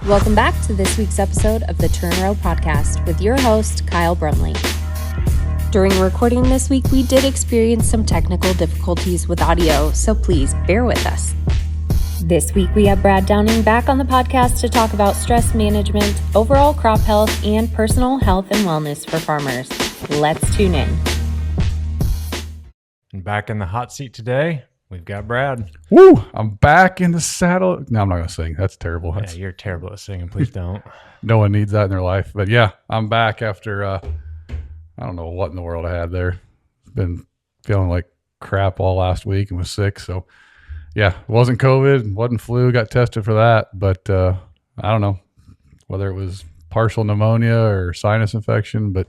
Welcome back to this week's episode of the Turn Row Podcast with your host, Kyle Brumley. During recording this week, we did experience some technical difficulties with audio, so please bear with us. This week, we have Brad Downing back on the podcast to talk about stress management, overall crop health, and personal health and wellness for farmers. Let's tune in. And back in the hot seat today, we've got Brad. Woo! I'm back in the saddle. No, I'm not going to sing. That's terrible. Yeah, you're terrible at singing. Please don't. No one needs that in their life. But yeah, I'm back after, I don't know what in the world I had there. Been feeling like crap all last week and was sick. So yeah, it wasn't COVID, wasn't flu, got tested for that. But I don't know whether it was partial pneumonia or sinus infection, but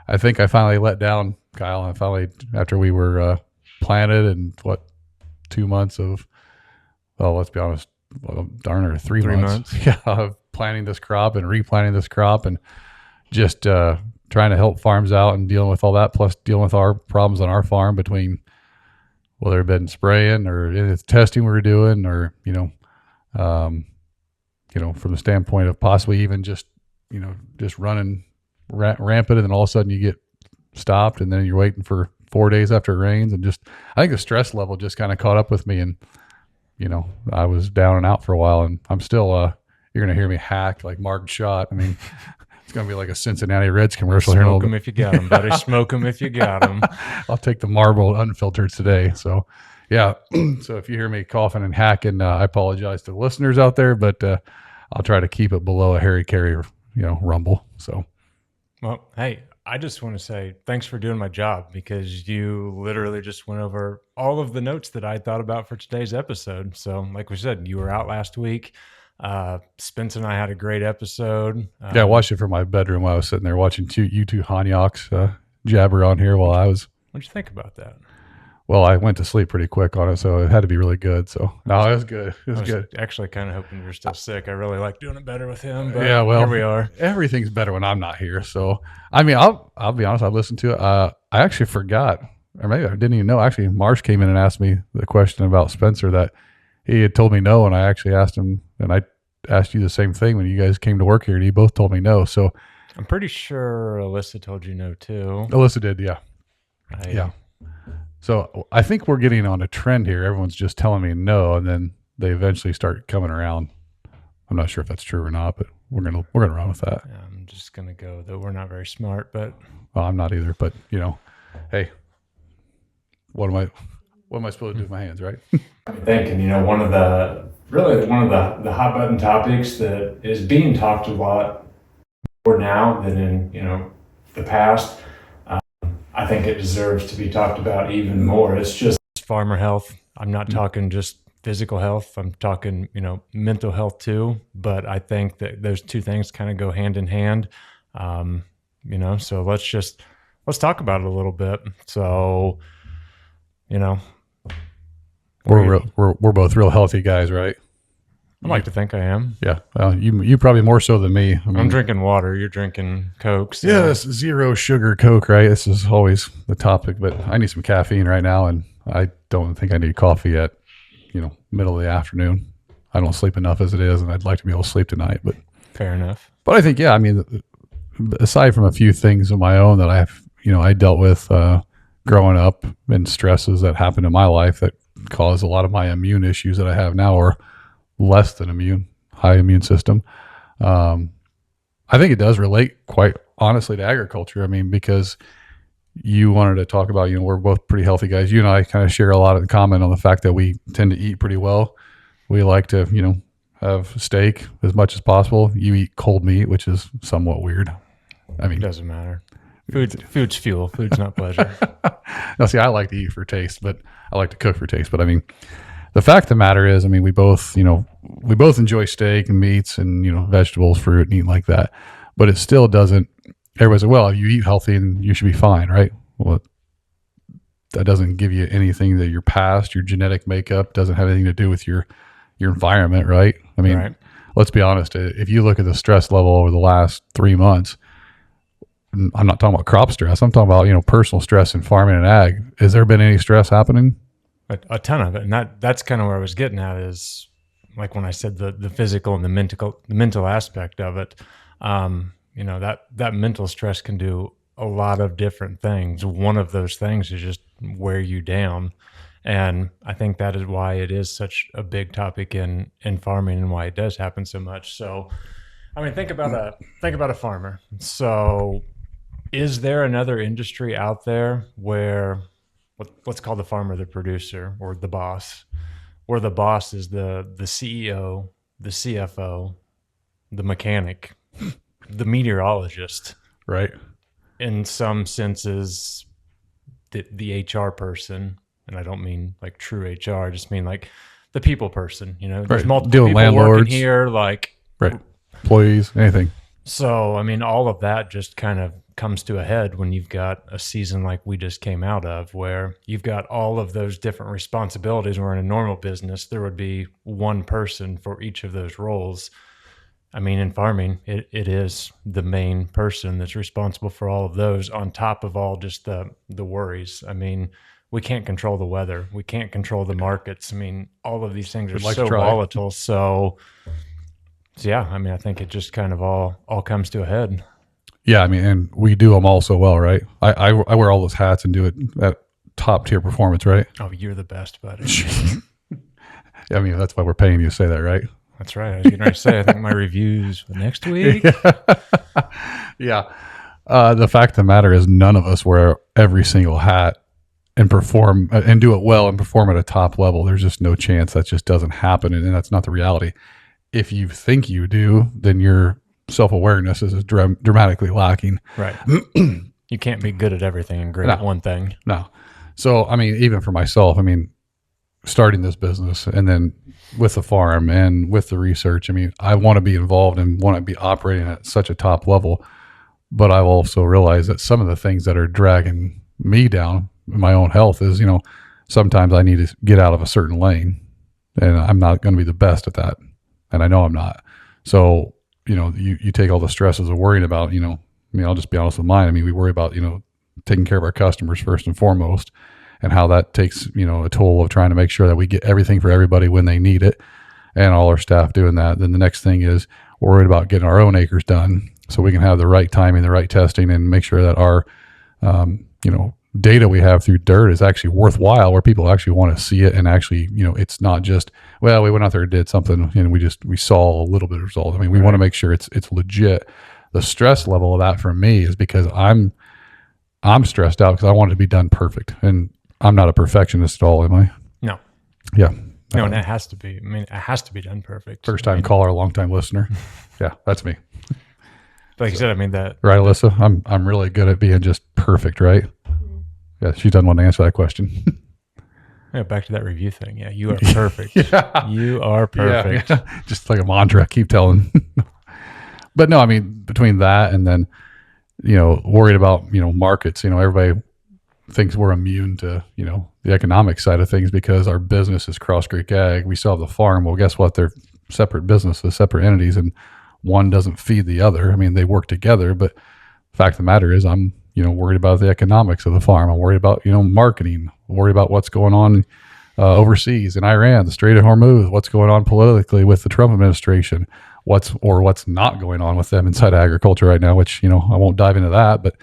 I think I finally let down, Kyle. I finally, after we were planted and 2 months of, well, let's be honest, darn near 3 months. Yeah, of planting this crop and replanting this crop and just trying to help farms out and dealing with all that, plus dealing with our problems on our farm between whether it been spraying or the testing we were doing, or from the standpoint of possibly even just running rampant, and then all of a sudden you get stopped, and then you're waiting for 4 days after it rains, and I think the stress level just kind of caught up with me, and I was down and out for a while, and I'm still you're gonna hear me hack like Mark Schott. I mean, it's gonna be like a Cincinnati Reds commercial. Smoke them if you got them, buddy. Smoke them if you got them. I'll take the Marlboro unfiltered today. So yeah, so if you hear me coughing and hacking, I apologize to the listeners out there, but I'll try to keep it below a Harry Carey rumble. So well, hey, I just want to say thanks for doing my job, because you literally just went over all of the notes that I thought about for today's episode. So like we said, you were out last week. Spence and I had a great episode. Yeah, I watched it from my bedroom while I was sitting there watching you two Hanyaks jabber on here while I was. What'd you think about that? Well, I went to sleep pretty quick on it, so it had to be really good. So no, it was good. It was good. Actually kind of hoping you're still sick. I really like doing it better with him, but yeah, well, here we are. Everything's better when I'm not here. So, I mean, I'll be honest, I listened to it. I actually forgot, or maybe I didn't even know. Actually, Marsh came in and asked me the question about Spencer that he had told me no, and I actually asked him, and I asked you the same thing when you guys came to work here, and you both told me no. So I'm pretty sure Alyssa told you no too. Alyssa did, yeah. Yeah. So I think we're getting on a trend here. Everyone's just telling me no, and then they eventually start coming around. I'm not sure if that's true or not, but we're gonna run with that. Yeah, I'm just gonna go that we're not very smart, but well, I'm not either. But hey, what am I supposed to do with my hands, right? I'm thinking, one of the hot button topics that is being talked a lot more now than in the past. I think it deserves to be talked about even more. It's just farmer health. I'm not talking just physical health. I'm talking, mental health too. But I think that those two things kind of go hand in hand. So let's talk about it a little bit. So, we're both real healthy guys, right? I like to think I am. Yeah. You probably more so than me. I mean, I'm drinking water. You're drinking Coke. So. Yeah, this zero sugar Coke, right? This is always the topic, but I need some caffeine right now, and I don't think I need coffee at, middle of the afternoon. I don't sleep enough as it is, and I'd like to be able to sleep tonight, but. Fair enough. But I think, yeah, I mean, aside from a few things of my own that I dealt with growing up and stresses that happened in my life that caused a lot of my immune issues that I have now, or less than high immune system. I think it does relate quite honestly to agriculture. I mean, because you wanted to talk about, we're both pretty healthy guys. You and I kind of share a lot of the comment on the fact that we tend to eat pretty well. We like to, have steak as much as possible. You eat cold meat, which is somewhat weird. I mean, it doesn't matter. Food's fuel. Food's not pleasure. No, see, I like to eat for taste, but I like to cook for taste. But I mean, the fact of the matter is, I mean, we both enjoy steak and meats and, vegetables, fruit, and eating like that. But it still doesn't, everybody's like, well, you eat healthy and you should be fine, right? Well, that doesn't give you anything that your past, your genetic makeup doesn't have anything to do with your environment, right? I mean, right. Let's be honest. If you look at the stress level over the last 3 months, I'm not talking about crop stress. I'm talking about, personal stress in farming and ag. Has there been any stress happening? A ton of it. And that's kind of where I was getting at is like when I said the physical and the mental aspect of it, that mental stress can do a lot of different things. One of those things is just wear you down. And I think that is why it is such a big topic in farming and why it does happen so much. So, I mean, think about a farmer. So, is there another industry out there where let's call the farmer the producer or the boss, where the boss is the CEO, the CFO, the mechanic, the meteorologist, Right. in some senses, the HR person, and I don't mean like true HR, I just mean like the people person. There's Right. multiple Dealing people working landlords. here, like Right. Employees, anything. so. I mean, all of that just kind of comes to a head when you've got a season like we just came out of, where you've got all of those different responsibilities. Where in a normal business, there would be one person for each of those roles. I mean, in farming, it is the main person that's responsible for all of those, on top of all just the worries. I mean, we can't control the weather. We can't control the markets. I mean, all of these things are We'd like to so try. volatile. So yeah, I mean, I think it just kind of all comes to a head. Yeah, I mean, and we do them all so well, right? I wear all those hats and do it at top tier performance, right? Oh, you're the best, buddy. I mean, that's why we're paying you to say that, right? That's right. I was getting ready to say, I think my review's for next week. Yeah. The fact of the matter is, none of us wear every single hat and perform and do it well and perform at a top level. There's just no chance. That just doesn't happen, and that's not the reality. If you think you do, then your self-awareness is dramatically lacking. Right. You can't be good at everything and great No. at one thing. No. So, I mean, even for myself, I mean, starting this business and then with the farm and with the research, I mean, I want to be involved and want to be operating at such a top level. But I've also realized that some of the things that are dragging me down in my own health is, sometimes I need to get out of a certain lane, and I'm not going to be the best at that. And I know I'm not. So, you take all the stresses of worrying about, I'll just be honest with mine. I mean, we worry about, taking care of our customers first and foremost, and how that takes, a toll of trying to make sure that we get everything for everybody when they need it, and all our staff doing that. Then the next thing is we're worried about getting our own acres done so we can have the right timing, the right testing, and make sure that our, data we have through dirt is actually worthwhile, where people actually want to see it. And actually, it's not just, well, we went out there and did something and we saw a little bit of result. I mean, we want to make sure it's legit. The stress level of that for me is because I'm stressed out because I want it to be done perfect. And I'm not a perfectionist at all, am I? No. Yeah. No, and it has to be. I mean, it has to be done perfect. First time caller, long time listener. Yeah, that's me. Like you said, I mean that. Right, Alyssa? I'm really good at being just perfect, right? Yeah, she doesn't want to answer that question. Yeah, back to that review thing. Yeah, you are perfect. Yeah. You are perfect. Yeah. Just like a mantra, keep telling. But no, I mean, between that and then, worried about, markets, everybody thinks we're immune to, the economic side of things because our business is Cross Creek Ag. We still have the farm. Well, guess what? They're separate businesses, separate entities, and one doesn't feed the other. I mean, they work together, but the fact of the matter is I'm, worried about the economics of the farm. I'm worried about, marketing, worried about what's going on overseas in Iran, the Strait of Hormuz, what's going on politically with the Trump administration, what's not going on with them inside agriculture right now, which, I won't dive into that, but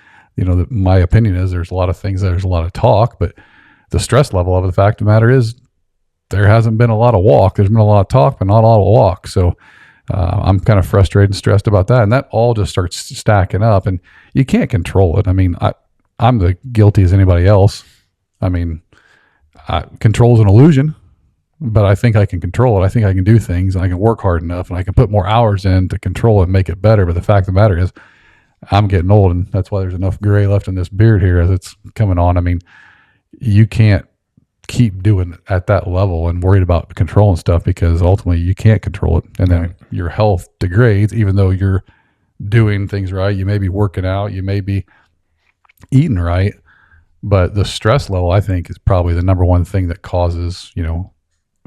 my opinion is there's a lot of things, there's a lot of talk, but the stress level of the fact of the matter is there hasn't been a lot of walk. There's been a lot of talk, but not a lot of walk. So I'm kind of frustrated and stressed about that. And that all just starts stacking up, and you can't control it. I mean, I'm the guilty as anybody else. I mean, control is an illusion, but I think I can control it. I think I can do things, and I can work hard enough, and I can put more hours in to control it and make it better. But the fact of the matter is I'm getting old, and that's why there's enough gray left in this beard here as it's coming on. I mean, you can't keep doing it at that level and worried about controlling stuff because ultimately you can't control it. And then your health degrades, even though you're doing things right. You may be working out, you may be eating right, but the stress level, I think, is probably the number one thing that causes,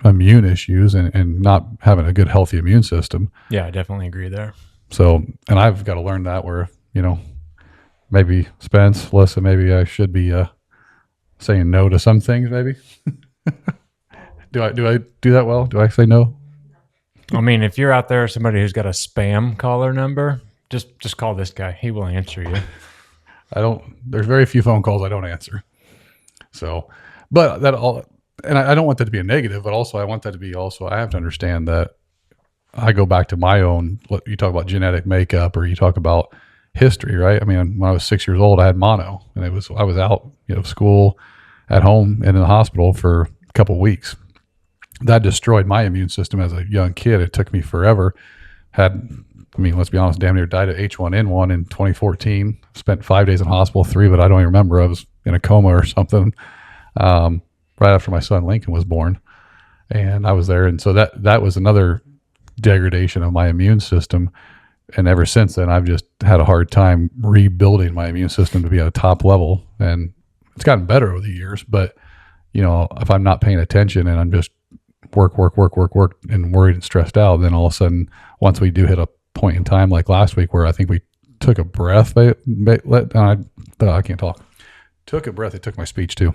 immune issues and not having a good, healthy immune system. Yeah, I definitely agree there. So, and I've got to learn that where, maybe Spence, Alyssa, maybe I should be saying no to some things, maybe. Do I do that well? Do I say no? I mean, if you're out there, somebody who's got a spam caller number, just call this guy. He will answer you. There's very few phone calls I don't answer. So, but that all, and I don't want that to be a negative, but also I want that to be also, I have to understand that I go back to my own, what you talk about genetic makeup, or you talk about history, right? I mean, when I was 6 years old, I had mono, and I was out, school, at home, and in the hospital for a couple of weeks. That destroyed my immune system as a young kid. It took me forever. Let's be honest, damn near died of H1N1 in 2014. Spent 5 days in hospital, 3, but I don't even remember. I was in a coma or something right after my son Lincoln was born, and I was there. And so that was another degradation of my immune system. And ever since then, I've just had a hard time rebuilding my immune system to be at a top level. And it's gotten better over the years, but if I'm not paying attention and I'm just work and worried and stressed out, then all of a sudden, once we do hit a point in time like last week where I think we took a breath, I can't talk. Took a breath. It took my speech too.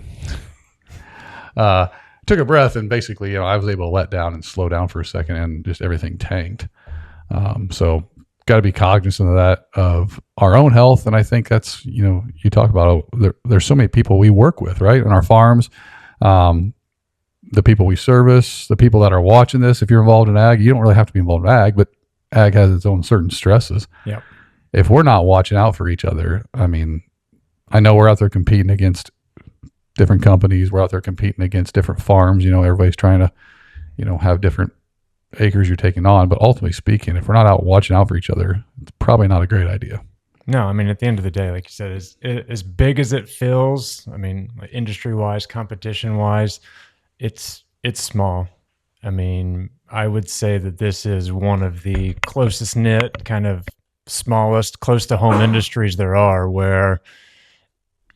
Took a breath, and basically, I was able to let down and slow down for a second, and just everything tanked. So got to be cognizant of that, of our own health. And I think that's, you talk about, there's so many people we work with, right? On our farms, the people we service, the people that are watching this. If you're involved in ag, you don't really have to be involved in ag, but ag has its own certain stresses. Yep. If we're not watching out for each other, I mean, I know we're out there competing against different companies. We're out there competing against different farms. Everybody's trying to, have different acres you're taking on. But ultimately speaking, if we're not out watching out for each other, it's probably not a great idea. No, I mean, at the end of the day, like you said, as big as it feels, I mean, like industry-wise, competition-wise, it's small. I mean, I would say that this is one of the closest knit, kind of smallest, close to home industries there are, where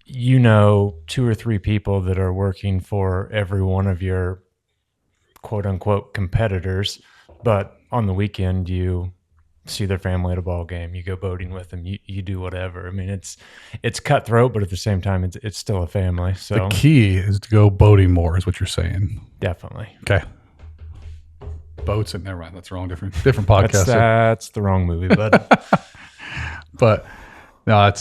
2 or 3 people that are working for every one of your quote unquote competitors, but on the weekend you see their family at a ball game, you go boating with them, you do whatever. I mean, it's cutthroat, but at the same time, it's still a family. So the key is to go boating more, is what you're saying. Definitely. Okay. Boats, and never mind. That's wrong. Different podcast. That's the wrong movie, but but no,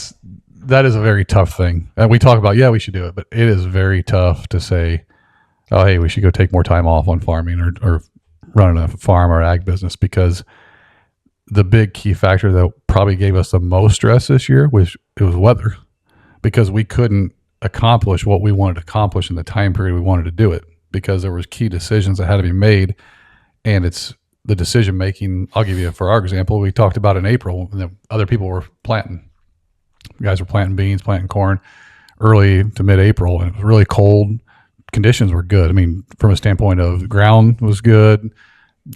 that is a very tough thing. And we talk about, we should do it, but it is very tough to say, oh, hey, we should go take more time off on farming or running a farm or ag business, because the big key factor that probably gave us the most stress this year was weather, because we couldn't accomplish what we wanted to accomplish in the time period we wanted to do it, because there was key decisions that had to be made. And it's the decision making. I'll give you, for our example, we talked about in April, and other people were planting. You guys were planting beans, planting corn early to mid-April, and it was really cold. Conditions were good. I mean, from a standpoint of the ground was good.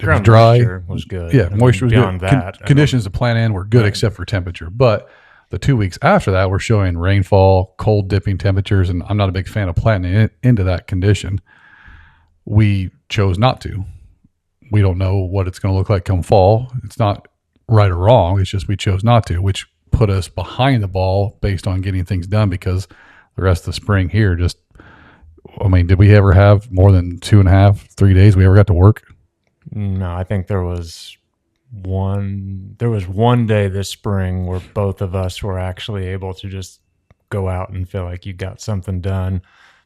It was dry. Moisture was good. Yeah, moisture was beyond good. That, Conditions to plant in were good, right, except for temperature. But the 2 weeks after that were showing rainfall, cold dipping temperatures, and I'm not a big fan of planting into that condition. We chose not to. We don't know what it's going to look like come fall. It's not right or wrong. It's just we chose not to, which put us behind the ball based on getting things done, because the rest of the spring here just, I mean, did we ever have more than 2.5, 3 days we ever got to work? No, I think there was one day this spring where both of us were actually able to just go out and feel like you got something done,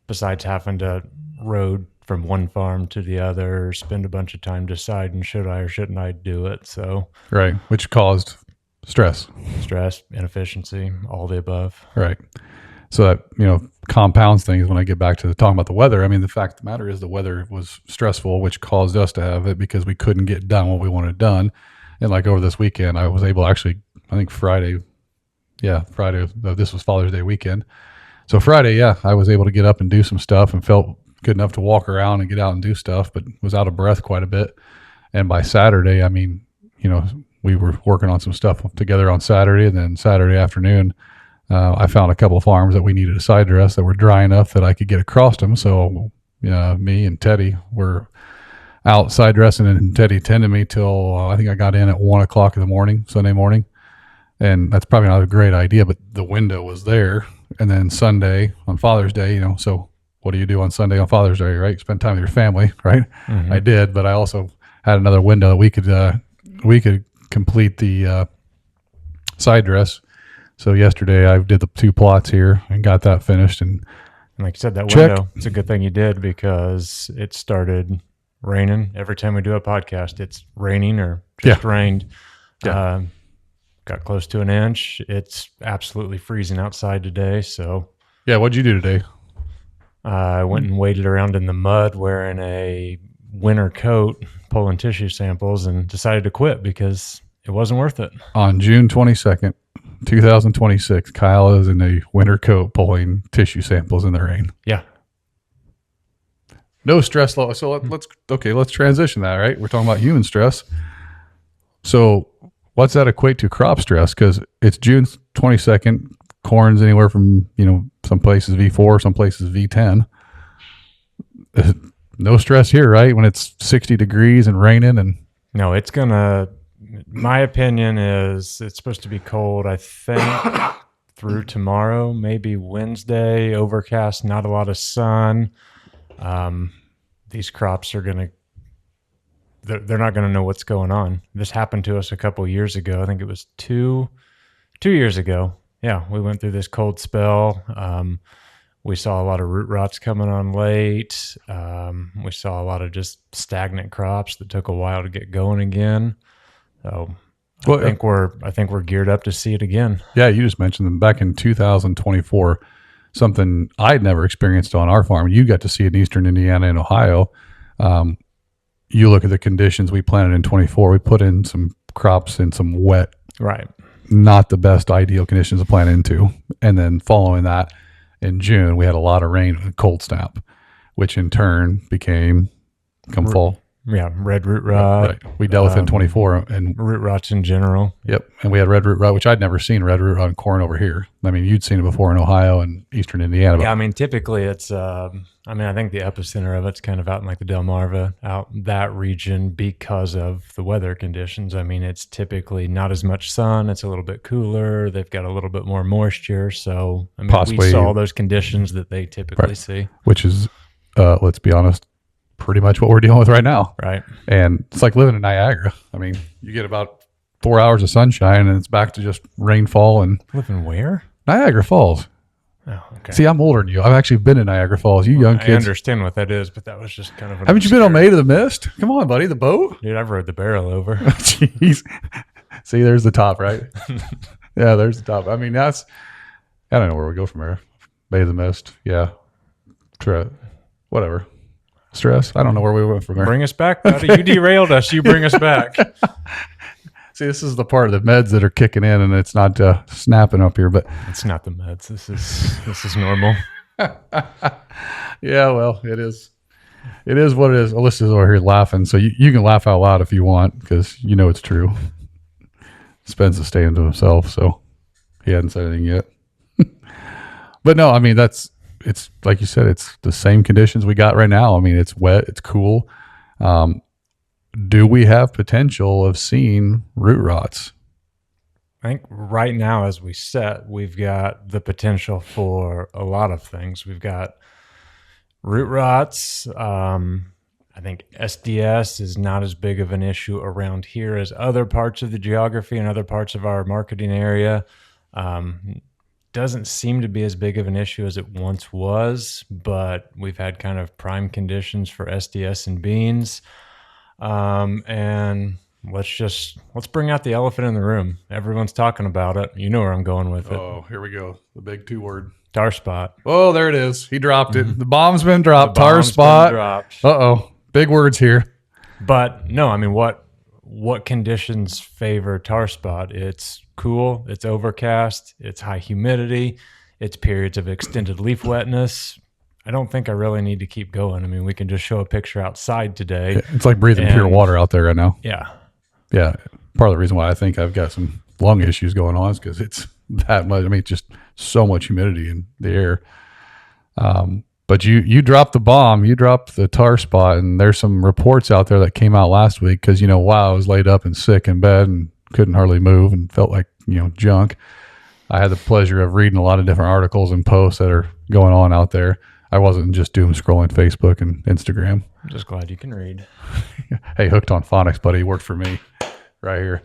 besides having to road from one farm to the other, spend a bunch of time deciding should I or shouldn't I do it. So right, which caused stress, inefficiency, all the above. Right. So that, compounds things when I get back to talking about the weather. I mean, the fact of the matter is the weather was stressful, which caused us to have it, because we couldn't get done what we wanted done. And like over this weekend, I was able to actually, I think Friday, this was Father's Day weekend. So Friday, I was able to get up and do some stuff and felt good enough to walk around and get out and do stuff, but was out of breath quite a bit. And by Saturday, I mean, we were working on some stuff together on Saturday, and then Saturday afternoon, I found a couple of farms that we needed a side dress that were dry enough that I could get across them. So me and Teddy were out side dressing, and Teddy tended me till I think I got in at 1:00 in the morning, Sunday morning. And that's probably not a great idea, but the window was there. And then Sunday on Father's Day, so what do you do on Sunday on Father's Day, right? Spend time with your family, right? Mm-hmm. I did, but I also had another window that we could complete the side dress. So yesterday I did the 2 plots here and got that finished. And like you said, that Check. window, it's a good thing you did because it started raining. Every time we do a podcast, it's raining or just rained. Yeah. Got close to an inch. It's absolutely freezing outside today. So yeah, what'd you do today? I went and waded around in the mud wearing a winter coat, pulling tissue samples, and decided to quit because it wasn't worth it. On June 22nd, 2026, Kyle is in a winter coat pulling tissue samples in the rain. Yeah. No stress level. So let's transition that, right? We're talking about human stress. So what's that equate to crop stress? Because it's June 22nd, corn's anywhere from, some places V4, some places V10. No stress here, right? When it's 60 degrees and raining and No, my opinion is it's supposed to be cold, I think, through tomorrow, maybe Wednesday, overcast, not a lot of sun. These crops are they're not going to know what's going on. This happened to us a couple years ago. I think it was two years ago. Yeah, we went through this cold spell. We saw a lot of root rots coming on late. We saw a lot of just stagnant crops that took a while to get going again. So I think we're geared up to see it again. yeah, you just mentioned them back in 2024, something I'd never experienced on our farm. You got to see it in Eastern Indiana and Ohio. You look at the conditions we planted in 24, we put in some crops in some wet, Right. not the best ideal conditions to plant into. And then following that in June, we had a lot of rain and cold snap, which in turn became fall. Yeah, red root rot. Right. We dealt with it in 24 and Root rots in general. yep. And we had red root rot, which I'd never seen red root rot in corn over here. I mean, you'd seen it before in Ohio and Eastern Indiana. But Yeah, I mean, typically it's, I think the epicenter of it's kind of out in like the Delmarva, out that region because of the weather conditions. I mean, it's typically not as much sun. It's a little bit cooler. They've got a little bit more moisture. So, I mean, Possibly- we saw those conditions that they typically Right. see. which is, let's be honest, pretty much what we're dealing with right now. Right. And it's like living in Niagara. I mean, you get about 4 hours of sunshine and it's back to just rainfall and Living where? Niagara Falls. Oh, okay. See, I'm older than you. I've actually been in Niagara Falls. You young I kids. understand what that is, but that was just kind of Haven't you been on Maid of the Mist? Come on, buddy. The boat? Dude, I've rode the barrel over. Jeez. See, there's the top, right? Yeah, there's the top. I mean, I don't know where we go from here. Bay of the Mist. Yeah. Whatever. Stress. I don't know where we went from there. Bring us back, buddy. You derailed us. You bring us back. See, this is the part of the meds that are kicking in and it's not snapping up here, but It's not the meds. This is normal. yeah, well, it is. It is what it is. Alyssa's over here laughing, so you can laugh out loud if you want because you know it's true. Spencer staying to himself, so he hadn't said anything yet. But no, I mean it's like you said, it's the same conditions we got right now. I mean, it's wet, it's cool. Do we have potential of seeing root rots? I think right now, as we set, we've got the potential for a lot of things. We've got root rots. I think SDS is not as big of an issue around here as other parts of the geography and other parts of our marketing area. Doesn't seem to be as big of an issue as it once was, but we've had kind of prime conditions for SDS and beans. And let's bring out the elephant in the room. Everyone's talking about it. You know where I'm going with it. Oh, here we go. The big 2 word. Tar spot. Oh, there it is. He dropped it. The bomb's been dropped. The Tar bomb's been spot. dropped. Uh-oh. Big words here. But no, I mean, what conditions favor tar spot? It's cool, it's overcast, it's high humidity, it's periods of extended leaf wetness. I don't think I really need to keep going. I mean, we can just show a picture outside today. It's like breathing pure And- water out there right now. Yeah. Yeah. Part of the reason why I think I've got some lung issues going on is because it's that much. I mean, just so much humidity in the air. But you dropped the bomb, you dropped the tar spot, and there's some reports out there that came out last week because, wow, I was laid up and sick in bed and couldn't hardly move and felt like, junk. I had the pleasure of reading a lot of different articles and posts that are going on out there. I wasn't just doom scrolling Facebook and Instagram. I'm just glad you can read. Hey, Hooked on Phonics, buddy, worked for me right here.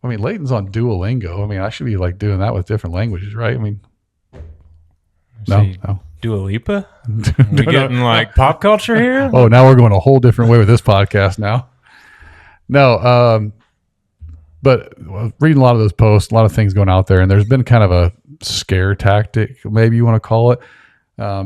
Leighton's on Duolingo. I mean, I should be like doing that with different languages, right? I mean, no. Dua Lipa? We getting like pop culture here? Oh, now we're going a whole different way with this podcast now. No, but reading a lot of those posts, a lot of things going out there, and there's been kind of a scare tactic, maybe you want to call it,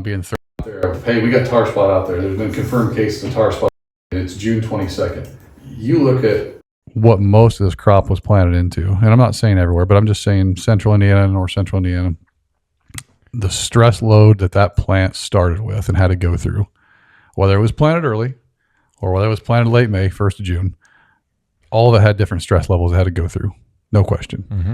being thrown out there. Hey, we got tar spot out there. There's been confirmed cases of tar spot, and it's June 22nd. You look at what most of this crop was planted into, and I'm not saying everywhere, but I'm just saying central Indiana and north central Indiana, the stress load that plant started with and had to go through, whether it was planted early or whether it was planted late May, 1st of June, all that had different stress levels it had to go through. No question. Mm-hmm.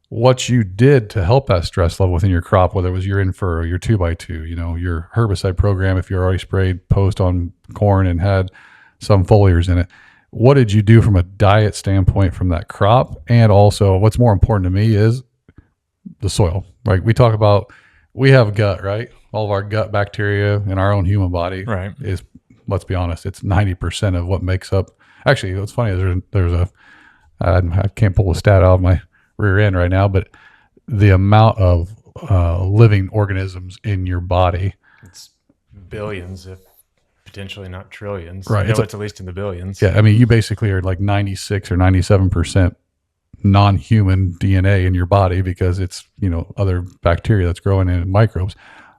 What you did to help that stress level within your crop, whether it was your in-furrow, your 2x2, your herbicide program, if you're already sprayed post on corn and had some foliars in it, what did you do from a diet standpoint from that crop? And also what's more important to me is the soil, right? We talk about, we have gut, right? All of our gut bacteria in our own human body is, let's be honest, it's 90% of what makes up. Actually, what's funny is I can't pull a stat out of my rear end right now, but the amount of living organisms in your body. It's billions, if potentially not trillions. Right. It's at least in the billions. Yeah. I mean, you basically are like 96 or 97% non-human DNA in your body because it's, other bacteria that's growing in microbes.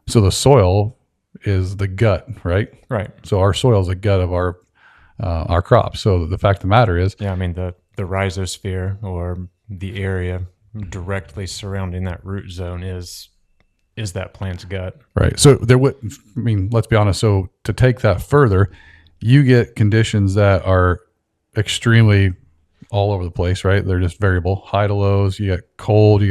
So the soil is the gut, right? Right. So our soil is the gut of our crops. So the fact of the matter is, I mean, the rhizosphere or the area directly surrounding that root zone is that plant's gut. Right. So let's be honest. So to take that further, you get conditions that are extremely all over the place, right? They're just variable, high to lows. You got cold. We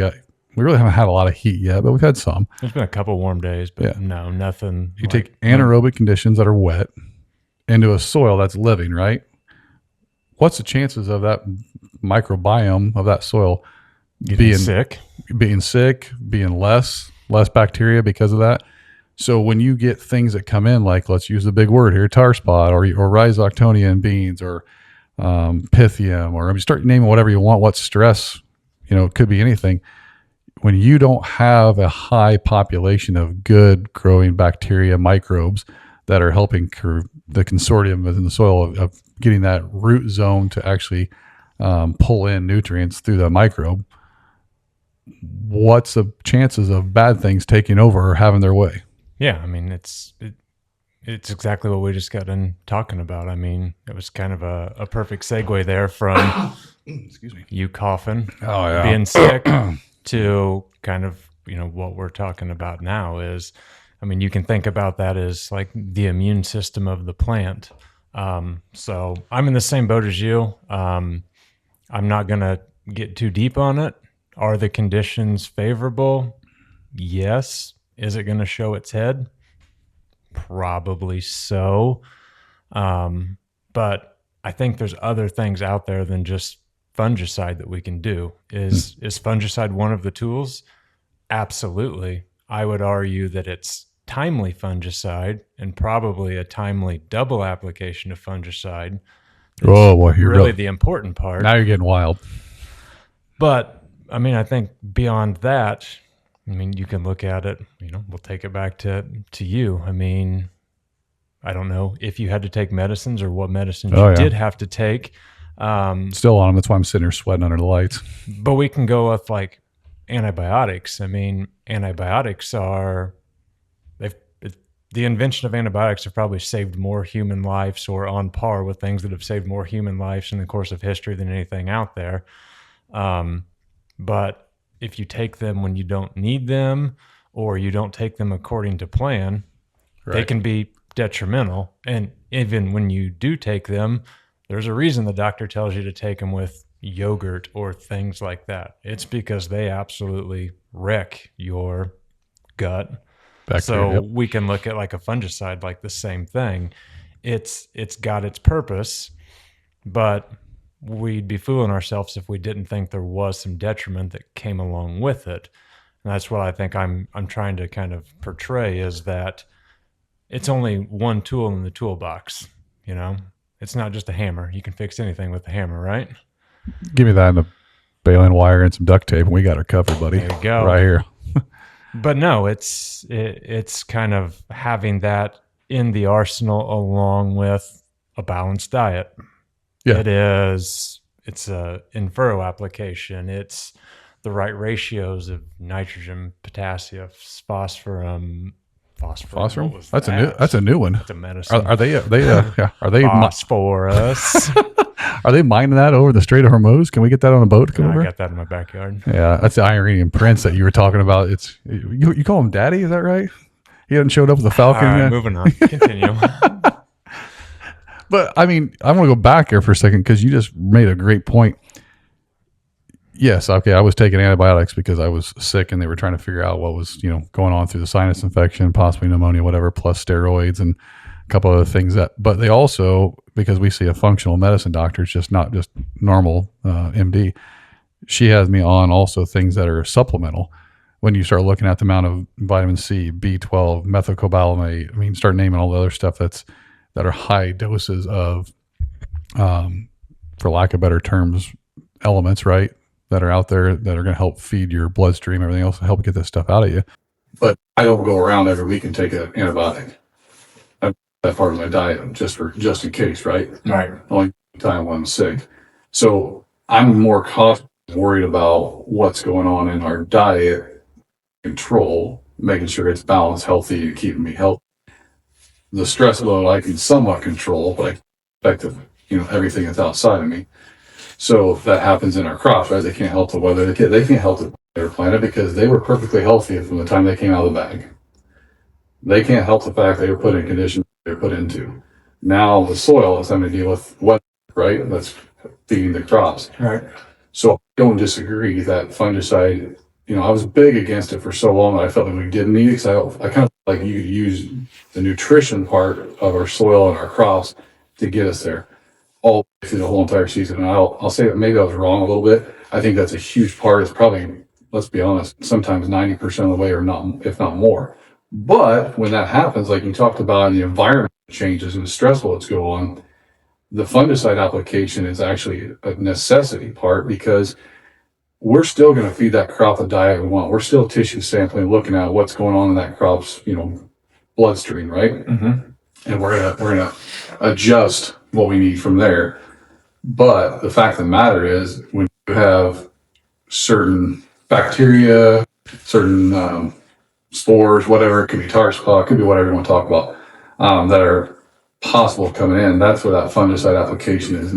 really haven't had a lot of heat yet, but we've had some. There's been a couple warm days, but no, nothing. You take anaerobic conditions that are wet into a soil that's living, right? What's the chances of that microbiome of that soil being sick, being less bacteria because of that? So when you get things that come in, like, let's use the big word here, tar spot or rhizoctonia in beans or pythium, or start naming whatever you want, what stress, it could be anything. When you don't have a high population of good growing bacteria, microbes that are helping the consortium within the soil of getting that root zone to actually pull in nutrients through the microbe, what's the chances of bad things taking over or having their way? Yeah, I mean, it's exactly what we just got done talking about. I mean, it was kind of a perfect segue there from excuse me, you coughing, being sick, to kind of, what we're talking about now is, I mean, you can think about that as like the immune system of the plant. So I'm in the same boat as you. I'm not going to get too deep on it. Are the conditions favorable? Yes. Is it going to show its head? Probably so. But I think there's other things out there than just fungicide that we can do. Is fungicide one of the tools? Absolutely. I would argue that it's timely fungicide and probably a timely double application of fungicide. Oh, boy, you're really the important part. Now you're getting wild. But I mean, I think beyond that, I mean, you can look at it, we'll take it back to you. I mean, I don't know if you had to take medicines or what medicines you did have to take. Still on them. That's why I'm sitting here sweating under the lights. But we can go with like antibiotics. I mean, antibiotics are, the invention of antibiotics have probably saved more human lives, or on par with things that have saved more human lives in the course of history than anything out there. But if you take them when you don't need them, or you don't take them according to plan, they can be detrimental. And even when you do take them, there's a reason the doctor tells you to take them with yogurt or things like that. It's because they absolutely wreck your gut. Bacteria, so we can look at like a fungicide like the same thing. It's got its purpose, but we'd be fooling ourselves if we didn't think there was some detriment that came along with it. And that's what I think I'm trying to kind of portray, is that it's only one tool in the toolbox. You know, it's not just a hammer. You can fix anything with a hammer, right? Give me that and a baling wire and some duct tape, and we got her covered, buddy. There you go. Right here. But no, it's kind of having that in the arsenal along with a balanced diet. Yeah. It's a in-furrow application. It's the right ratios of nitrogen, potassium, phosphorus. Phosphorus? That's a new one. That's a medicine. Are they Phosphorus. are they mining that over the Strait of Hormuz? Can we get that on a boat to come I over? got that in my backyard. Yeah, that's the Iranian prince that you were talking about. It's you call him Daddy, is that right? He hasn't showed up with the Falcon All right, yet. moving on. Continue. But I mean, I want to go back here for a second because you just made a great point. Yes, okay, I was taking antibiotics because I was sick and they were trying to figure out what was, going on through the sinus infection, possibly pneumonia, whatever, plus steroids and a couple other things but they also, because we see a functional medicine doctor, it's just not just normal MD. She has me on also things that are supplemental. When you start looking at the amount of vitamin C, B12, methylcobalamin, I mean, start naming all the other stuff that are high doses of, for lack of better terms, elements, right? That are out there that are going to help feed your bloodstream, everything else to help get this stuff out of you. But I don't go around every week and take an antibiotic. That part of my diet just in case, right? Right. Only time when I'm sick. So I'm more worried about what's going on in our diet control, making sure it's balanced, healthy, and keeping me healthy. The stress load I can somewhat control, but I affect everything that's outside of me. So if that happens in our crops, right? They can't help the weather. They can't help their planet because they were perfectly healthy from the time they came out of the bag. They can't help the fact they were put in conditions they were put into. Now the soil is having to deal with weather, right? That's feeding the crops. Right. So I don't disagree that fungicide, I was big against it for so long that I felt like we didn't need it, because I kind of like you use the nutrition part of our soil and our crops to get us there all through the whole entire season. And I'll say that maybe I was wrong a little bit. I think that's a huge part. It's probably, let's be honest, sometimes 90% of the way, or not, if not more. But when that happens, like you talked about, and the environment changes and the stress loads go on, the fungicide application is actually a necessity part, because we're still going to feed that crop the diet we want. We're still tissue sampling, looking at what's going on in that crop's, bloodstream, right? Mm-hmm. And we're gonna adjust what we need from there. But the fact of the matter is, when you have certain bacteria, certain spores, whatever, it could be tar spot, it could be whatever you want to talk about, that are possible coming in, that's where that fungicide application is.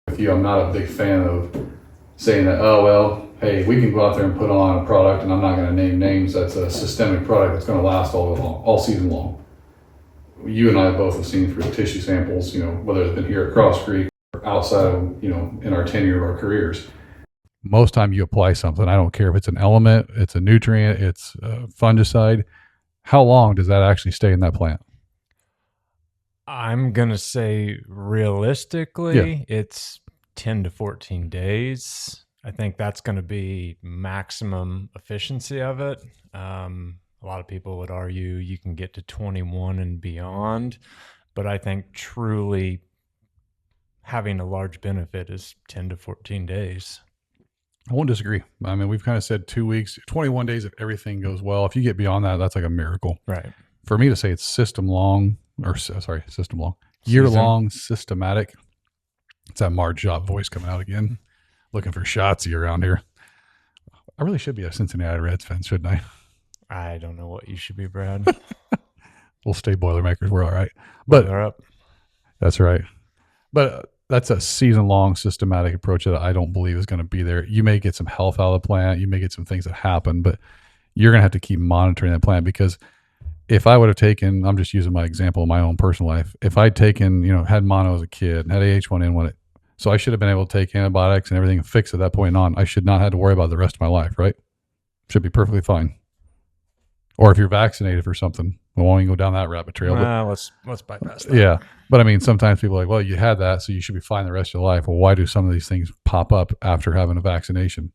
With you, I'm not a big fan of saying that, oh, well, hey, we can go out there and put on a product, and I'm not going to name names, that's a systemic product that's going to last all season long. You and I both have seen through tissue samples, whether it's been here at Cross Creek or outside of, in our tenure of our careers. Most time you apply something, I don't care if it's an element, it's a nutrient, it's a fungicide. How long does that actually stay in that plant? I'm going to say realistically, it's 10 to 14 days. I think that's going to be maximum efficiency of it. A lot of people would argue you can get to 21 and beyond, but I think truly having a large benefit is 10 to 14 days. I won't disagree. I mean, we've kind of said 2 weeks, 21 days if everything goes well. If you get beyond that, that's like a miracle. Right. For me to say it's year-long, systematic. It's that Marge Job voice coming out again, looking for Shotsy around here. I really should be a Cincinnati Reds fan, shouldn't I? I don't know what you should be, Brad. We'll stay Boilermakers. We're all right. But they're up. That's right. But that's a season-long systematic approach that I don't believe is going to be there. You may get some health out of the plant. You may get some things that happen, but you're going to have to keep monitoring that plant, because if I would have taken, I'm just using my example of my own personal life. If I'd taken, had mono as a kid, had AH1N1, so I should have been able to take antibiotics and everything and fix at that point on. I should not have to worry about the rest of my life, right? Should be perfectly fine. Or if you're vaccinated for something, we won't even go down that rabbit trail. Let's bypass that. Yeah. But I mean, sometimes people are like, well, you had that, so you should be fine the rest of your life. Well, why do some of these things pop up after having a vaccination?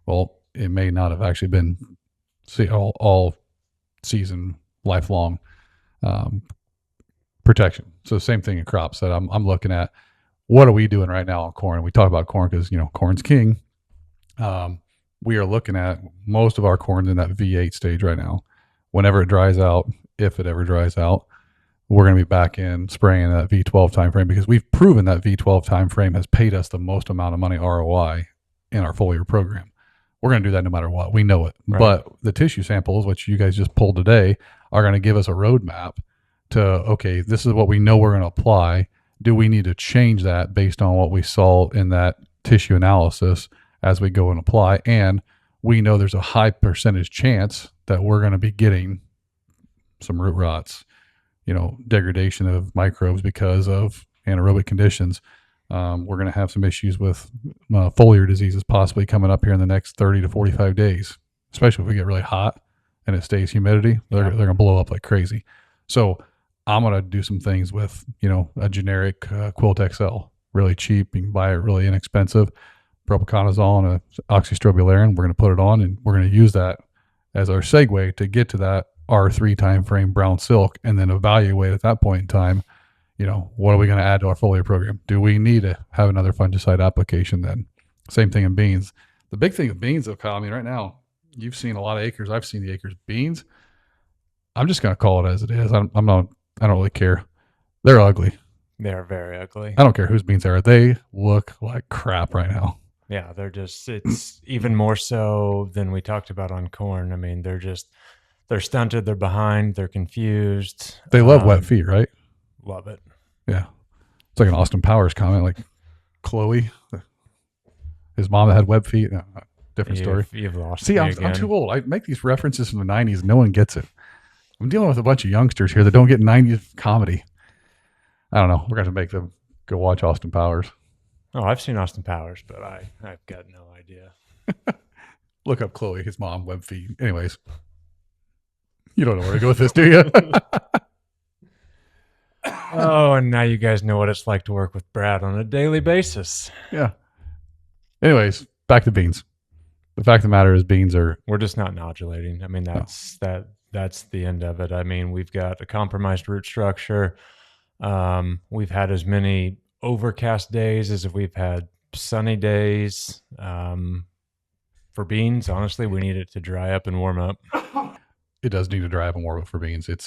Well, it may not have actually been all season, lifelong protection. So same thing in crops that I'm looking at. What are we doing right now on corn? We talk about corn because corn's king. We are looking at most of our corn's in that V8 stage right now. Whenever it dries out, if it ever dries out, we're going to be back in spraying that V12 timeframe because we've proven that V12 timeframe has paid us the most amount of money ROI in our foliar program. We're going to do that no matter what. We know it. Right. But the tissue samples, which you guys just pulled today, are going to give us a roadmap to, okay, this is what we know we're going to apply. Do we need to change that based on what we saw in that tissue analysis as we go and apply? And we know there's a high percentage chance that we're going to be getting some root rots, degradation of microbes because of anaerobic conditions. We're going to have some issues with foliar diseases possibly coming up here in the next 30 to 45 days, especially if we get really hot and it stays humidity. They're going to blow up like crazy. So I'm going to do some things with, a generic Quilt XL, really cheap. You can buy it really inexpensive. Propiconazole and oxystrobularin. We're going to put it on and we're going to use that as our segue to get to that R3 timeframe brown silk and then evaluate at that point in time, what are we going to add to our foliar program? Do we need to have another fungicide application then? Same thing in beans. The big thing with beans though, Kyle, right now, you've seen a lot of acres. I've seen the acres. Beans, I'm just going to call it as it is. I don't really care. They're ugly. They're very ugly. I don't care whose beans they are. They look like crap right now. Yeah, it's even more so than we talked about on corn. I mean, they're stunted, they're behind, they're confused. They love wet feet, right? Love it. Yeah. It's like an Austin Powers comment, like Chloe, his mom that had web feet. No, different story. You've lost See, me I'm again. too old. I make these references from the 90s. No one gets it. I'm dealing with a bunch of youngsters here that don't get 90s comedy. I don't know. We're going to make them go watch Austin Powers. Oh, I've seen Austin Powers, but I've got no idea. Look up Chloe, his mom, web feed. Anyways, you don't know where to go with this, do you? Oh, and now you guys know what it's like to work with Brad on a daily basis. Yeah. Anyways, back to beans. The fact of the matter is beans are... We're just not nodulating. I mean, that's the end of it. I mean, we've got a compromised root structure. We've had as many overcast days as if we've had sunny days. For beans, honestly, we need it to dry up and warm up. It does need to dry up and warm up for beans. They're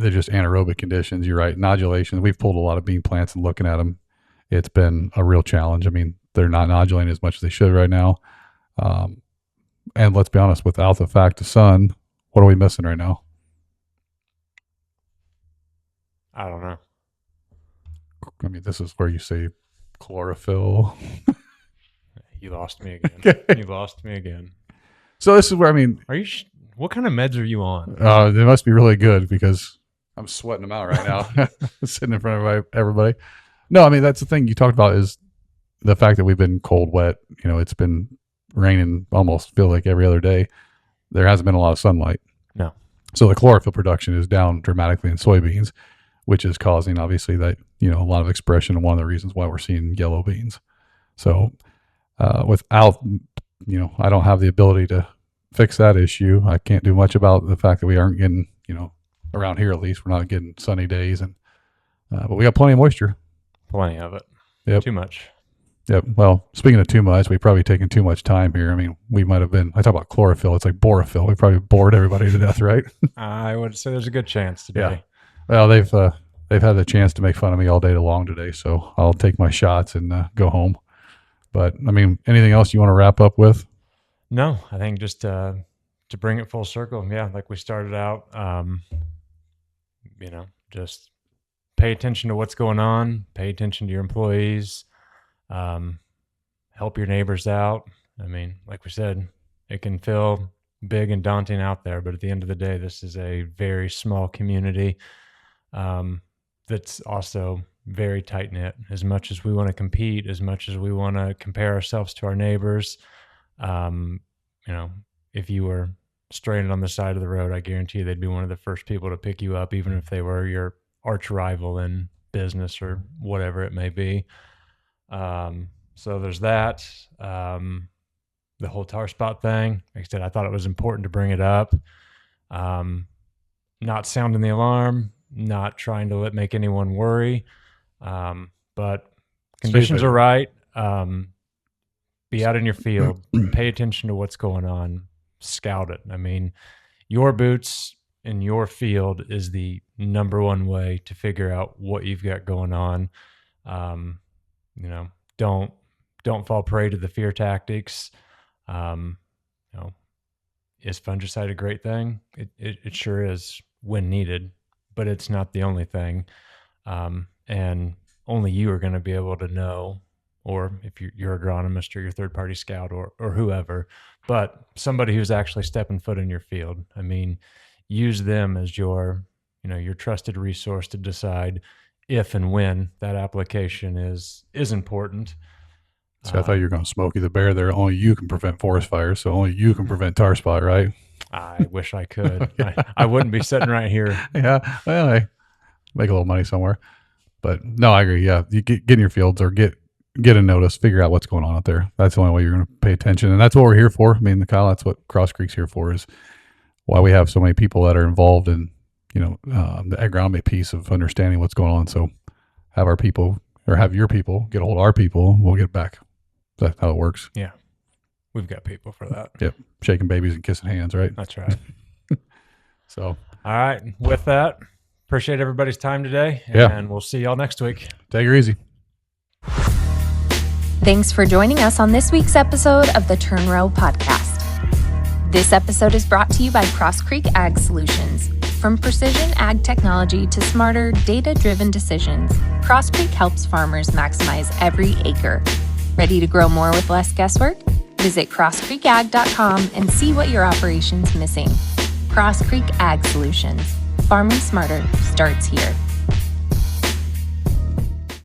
just anaerobic conditions. You're right. Nodulation. We've pulled a lot of bean plants and looking at them. It's been a real challenge. I mean, they're not nodulating as much as they should right now. And let's be honest, without the fact of sun, what are we missing right now? I don't know. I mean, this is where you say chlorophyll. You lost me again. You lost me again. So this is where, Are you? What kind of meds are you on? they must be really good because I'm sweating them out right now, sitting in front of everybody. No, that's the thing you talked about is the fact that we've been cold, wet. It's been raining almost feel like every other day. There hasn't been a lot of sunlight. No. So the chlorophyll production is down dramatically in soybeans, which is causing obviously that, a lot of expression and one of the reasons why we're seeing yellow beans. So without, I don't have the ability to fix that issue. I can't do much about the fact that we aren't getting, around here at least, we're not getting sunny days and but we got plenty of moisture. Plenty of it. Yep. Too much. Yep. Well, speaking of too much, we've probably taken too much time here. We might have been, I talk about chlorophyll, it's like borophyll. We probably bored everybody to death, right? I would say there's a good chance today. Yeah. Well, they've had the chance to make fun of me all day long today, so I'll take my shots and go home. But anything else you want to wrap up with? No, I think just to bring it full circle. Yeah. Like we started out, just pay attention to what's going on, pay attention to your employees, help your neighbors out. Like we said, it can feel big and daunting out there, but at the end of the day, this is a very small community that's also very tight knit. As much as we want to compete, as much as we want to compare ourselves to our neighbors, if you were stranded on the side of the road, I guarantee you they'd be one of the first people to pick you up, even if they were your arch rival in business or whatever it may be. So there's that. The the whole tar spot thing. Like I said, I thought it was important to bring it up. Not sounding the alarm, not trying to make anyone worry. But conditions Stupid. are right. Be out in your field, pay attention to what's going on, scout it. I mean, your boots in your field is the number one way to figure out what you've got going on. You know, don't fall prey to the fear tactics. You know, is fungicide a great thing? It sure is when needed, but it's not the only thing. And only you are going to be able to know, or if you're agronomist or your third-party scout or whoever, but somebody who's actually stepping foot in your field. I mean, use them as your trusted resource to decide if and when that application is important. So I thought you were going Smokey the Bear there. Only you can prevent forest fires, so only you can prevent tar spot, right? I wish I could. I wouldn't be sitting right here. Yeah, well, I make a little money somewhere. But no, I agree. Yeah, you get in your fields or get a notice, figure out what's going on out there. That's the only way you're going to pay attention, and that's what we're here for. I mean, Kyle, that's what Cross Creek's here for. Is why we have so many people that are involved in the agronomy piece of understanding what's going on. So have our people or have your people get a hold of our people. We'll get it back. That's how it works. Yeah, we've got people for that. Yep, shaking babies and kissing hands, right? That's right. So, all right. With that, appreciate everybody's time today, Yeah. and we'll see y'all next week. take her easy. Thanks for joining us on this week's episode of the Turn Row Podcast. This episode is brought to you by Cross Creek Ag Solutions. From precision ag technology to smarter, data-driven decisions, Cross Creek helps farmers maximize every acre. Ready to grow more with less guesswork? Visit crosscreekag.com and see what your operation's missing. Cross Creek Ag Solutions. Farming smarter starts here.